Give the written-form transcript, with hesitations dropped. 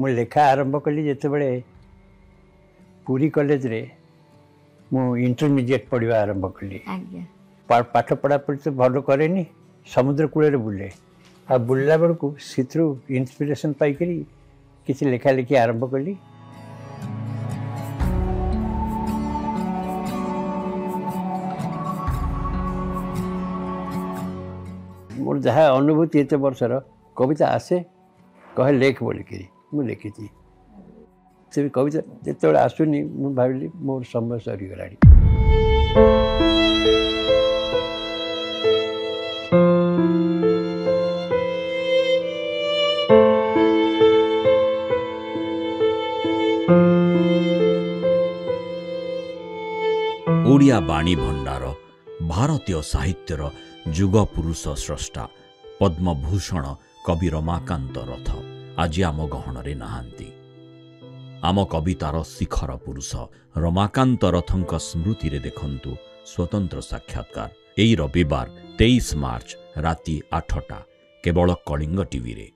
मु लेखा आरंभ कली जितेबले पुरी कॉलेज रे मु इंटरमीडिएट पढ़ा आरंभ कली पाठ पढ़ा पढ़ी तो भल करे समुद्र कूल बुले आ बुलला बेलू से इंस्पिरेशन पाइकरी किसी लेखा लेखी आरंभ कली। मोर जहाँ अनुभूति एत वर्षर कविता आसे कहे लेख बोलिकी मुझे लिखी से कविता जिते आसुनी मुझे भाविली मोर समय सरीगला। ओडिया बाणी भंडार भारतीय साहित्यर जुग पुरुष स्रष्टा पद्मभूषण कवि रमाकांत रथ आज आम गहन नहांती। आम कवितार शिखर पुरुष रमाकांत रथंक स्मृति रे देखंतु स्वतंत्र साक्षात्कार एई रविवार 23 मार्च राति 8टा केवल कलिंग टीवी रे।